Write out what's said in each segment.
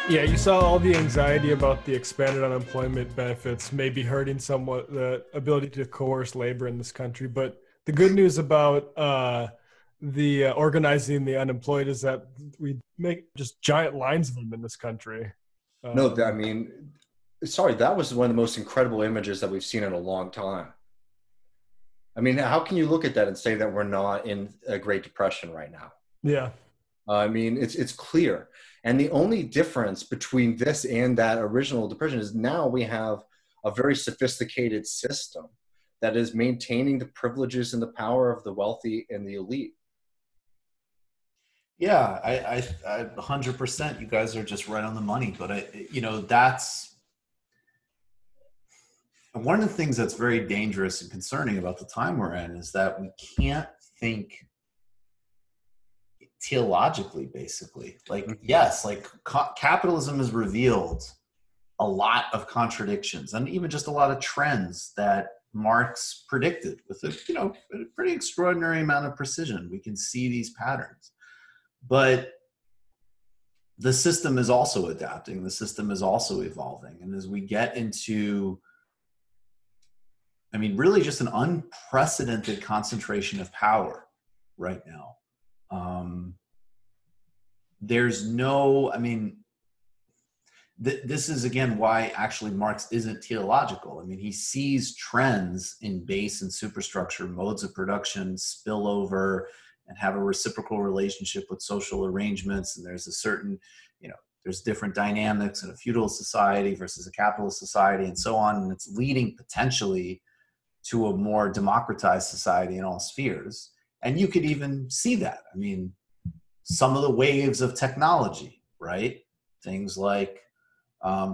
Yeah, you saw all the anxiety about the expanded unemployment benefits maybe hurting somewhat the ability to coerce labor in this country. But the good news about the organizing the unemployed is that we make just giant lines of them in this country. No, I Um, mean, sorry, that was one of the most incredible images that we've seen in a long time. I mean, how can you look at that and say that we're not in a Great Depression right now? yeah, I mean, it's clear. And the only difference between this and that original depression is now we have a very sophisticated system that is maintaining the privileges and the power of the wealthy and the elite. Yeah, I 100%. You guys are just right on the money. But that's one of the things that's very dangerous and concerning about the time we're in is that we can't think theologically, basically. Like, yes, like capitalism has revealed a lot of contradictions and even just a lot of trends that Marx predicted with a pretty extraordinary amount of precision. We can see these patterns. But the system is also adapting. The system is also evolving. And as we get into, I mean, really just an unprecedented concentration of power right now. There's no, I mean, this is again why actually Marx isn't teleological. I mean, he sees trends in base and superstructure modes of production spill over and have a reciprocal relationship with social arrangements. And there's a certain, there's different dynamics in a feudal society versus a capitalist society and so on. And it's leading potentially to a more democratized society in all spheres. And you could even see that. I mean, some of the waves of technology, right? Things like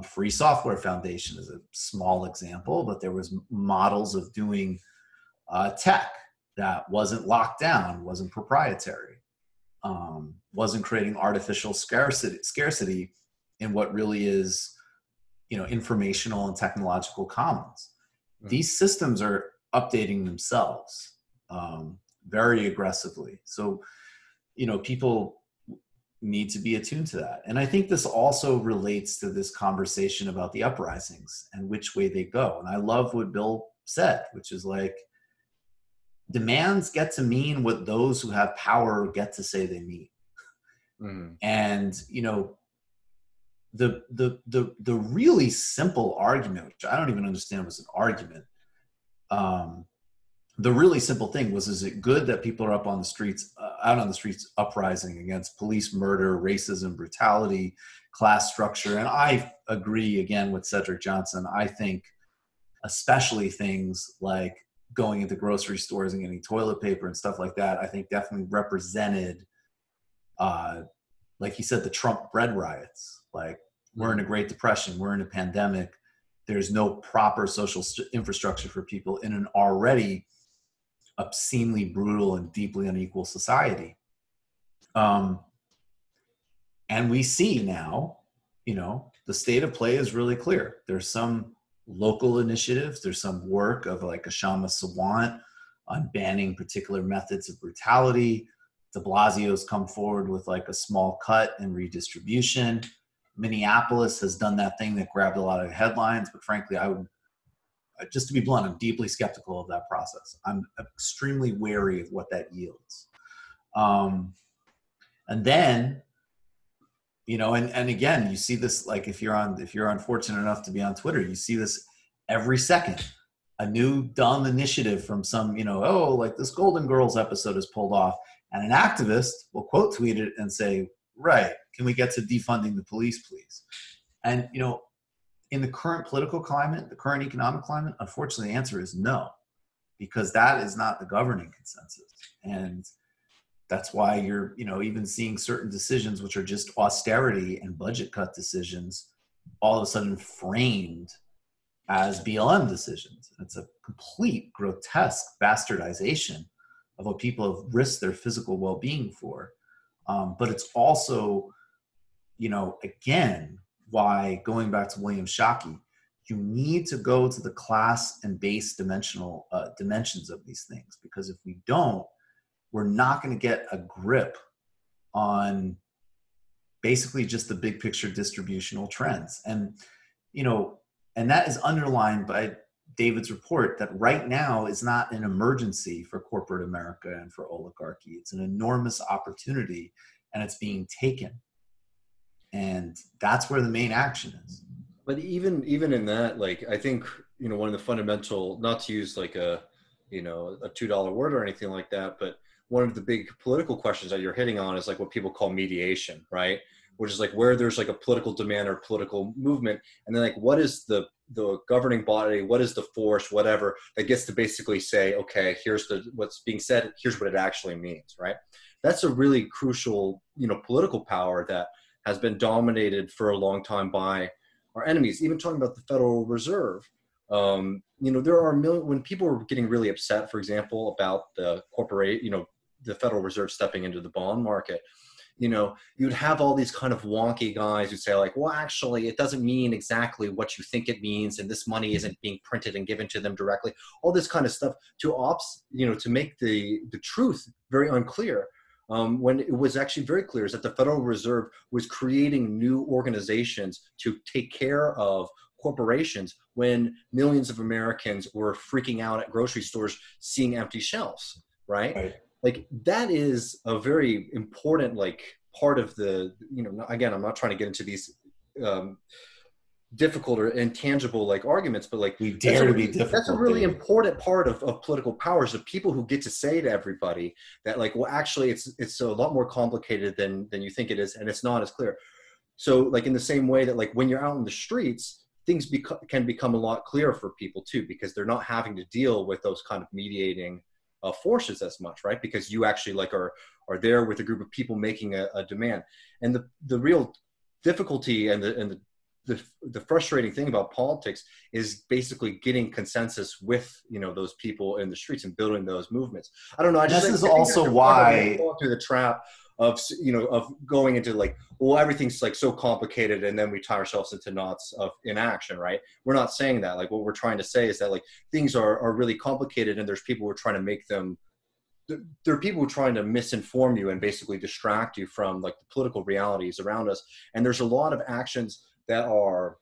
Free Software Foundation is a small example, but there was models of doing tech that wasn't locked down, wasn't proprietary, wasn't creating artificial scarcity in what really is, informational and technological commons. These systems are updating themselves very aggressively. So, people need to be attuned to that. And I think this also relates to this conversation about the uprisings and which way they go. And I love what Bill said, which is like, demands get to mean what those who have power get to say they mean. Mm-hmm. And, the really simple argument, which I don't even understand was an argument, the really simple thing was, is it good that people are out on the streets uprising against police murder, racism, brutality, class structure? And I agree again with Cedric Johnson. I think especially things like going into grocery stores and getting toilet paper and stuff like that, I think definitely represented, like he said, the Trump bread riots. Like, we're in a Great Depression, we're in a pandemic, there's no proper social infrastructure for people in an already obscenely brutal and deeply unequal society. And we see now, the state of play is really clear. There's some local initiatives, there's some work of like Kshama Sawant on banning particular methods of brutality. De Blasio's come forward with like a small cut and redistribution. Minneapolis has done that thing that grabbed a lot of headlines, but frankly, just to be blunt, I'm deeply skeptical of that process. I'm extremely wary of what that yields. And then, and again, you see this, like if you're unfortunate enough to be on Twitter, you see this every second. A new dumb initiative from some, like this Golden Girls episode is pulled off, and an activist will quote tweet it and say, right, can we get to defunding the police, please? And, in the current political climate, the current economic climate, unfortunately, the answer is no, because that is not the governing consensus. And that's why you're, even seeing certain decisions, which are just austerity and budget cut decisions, all of a sudden framed as BLM decisions. It's a complete grotesque bastardization of what people have risked their physical well-being for. But it's also, again, why, going back to William Shockey, you need to go to the class and base dimensions of these things, because if we don't, we're not going to get a grip on basically just the big picture distributional trends. And, you know, and that is underlined by David's report that right now is not an emergency for corporate America and for oligarchy. It's an enormous opportunity, and it's being taken. And that's where the main action is. But even in that, like, I think, you know, one of the fundamental, not to use like a, you know, a $2 word or anything like that, but one of the big political questions that you're hitting on is like what people call mediation, right? Which is like where there's like a political demand or political movement, and then like what is the governing body, what is the force, whatever, that gets to basically say, okay, here's what's being said, here's what it actually means, right? That's a really crucial, you know, political power that has been dominated for a long time by our enemies. Even talking about the Federal Reserve, you know, there are when people are getting really upset, for example, about the you know, the Federal Reserve stepping into the bond market, you know, you'd have all these kind of wonky guys who say like, well, actually, it doesn't mean exactly what you think it means, and this money isn't being printed and given to them directly. All this kind of stuff you know, to make the truth very unclear. When it was actually very clear is that the Federal Reserve was creating new organizations to take care of corporations when millions of Americans were freaking out at grocery stores seeing empty shelves, right? Like that is a very important like part of the, you know, again, I'm not trying to get into these difficult or intangible like arguments, but like we dare to be difficult. That's a really important part of political power, is the people who get to say to everybody that like, well, actually it's a lot more complicated than you think it is, and it's not as clear. So like in the same way that like when you're out in the streets, things can become a lot clearer for people too, because they're not having to deal with those kind of mediating forces as much, right? Because you actually like are there with a group of people making a demand. And the real difficulty and the frustrating thing about politics is basically getting consensus with, you know, those people in the streets and building those movements. I don't know. This is also why fall through the trap of, you know, of going into like, well, everything's like so complicated, and then we tie ourselves into knots of inaction, right? We're not saying that. Like what we're trying to say is that like things are really complicated, and there's people who are trying to make them. There are people who are trying to misinform you and basically distract you from like the political realities around us. And there's a lot of actions that are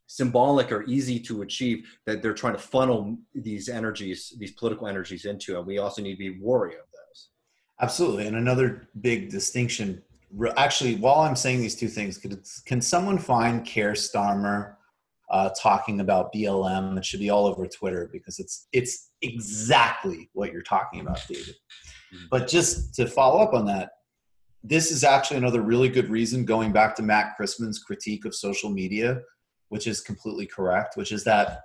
symbolic or easy to achieve that they're trying to funnel these energies, these political energies into, and we also need to be wary of those. Absolutely. And another big distinction, actually, while I'm saying these two things, can someone find Keir Starmer talking about BLM? It should be all over Twitter, because it's exactly what you're talking about, David. Mm-hmm. But just to follow up on that, this is actually another really good reason, going back to Matt Christman's critique of social media, which is completely correct, which is that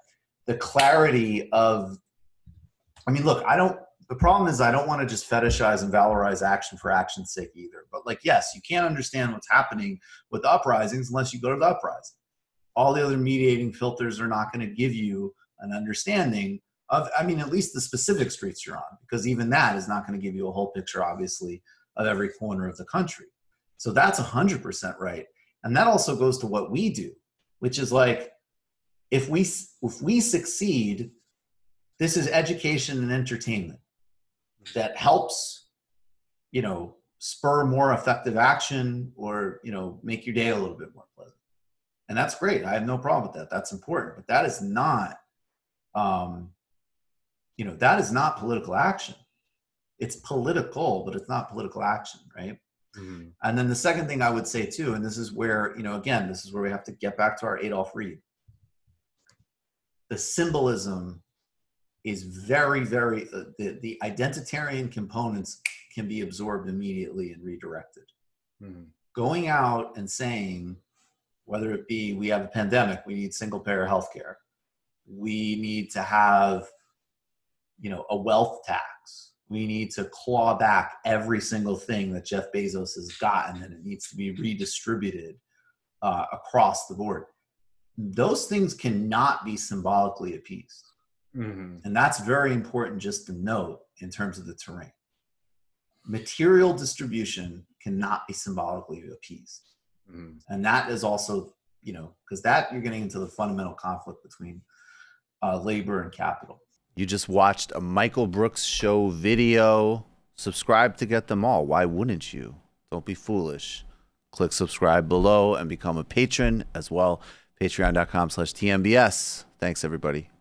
the clarity of, I mean, look, the problem is I don't want to just fetishize and valorize action for action's sake either. But like, yes, you can't understand what's happening with the uprisings unless you go to the uprising. All the other mediating filters are not going to give you an understanding of, I mean, at least the specific streets you're on, because even that is not going to give you a whole picture, obviously, of every corner of the country. So that's 100% right. And that also goes to what we do, which is like, if we succeed, this is education and entertainment that helps, you know, spur more effective action, or, you know, make your day a little bit more pleasant. And that's great. I have no problem with that. That's important. But that is not, you know, that is not political action. It's political, but it's not political action, right? Mm-hmm. And then the second thing I would say too, and this is where, you know, again, this is where we have to get back to our Adolf Reed. The symbolism is very, very, the identitarian components can be absorbed immediately and redirected. Mm-hmm. Going out and saying, whether it be we have a pandemic, we need single payer healthcare, we need to have, you know, a wealth tax, we need to claw back every single thing that Jeff Bezos has gotten, and it needs to be redistributed across the board. Those things cannot be symbolically appeased. Mm-hmm. And that's very important just to note in terms of the terrain. Material distribution cannot be symbolically appeased. Mm-hmm. And that is also, you know, because that you're getting into the fundamental conflict between labor and capital. You just watched a Michael Brooks show video. Subscribe to get them all. Why wouldn't you? Don't be foolish. click subscribe below and become a patron as well. Patreon.com/TMBS. Thanks, everybody.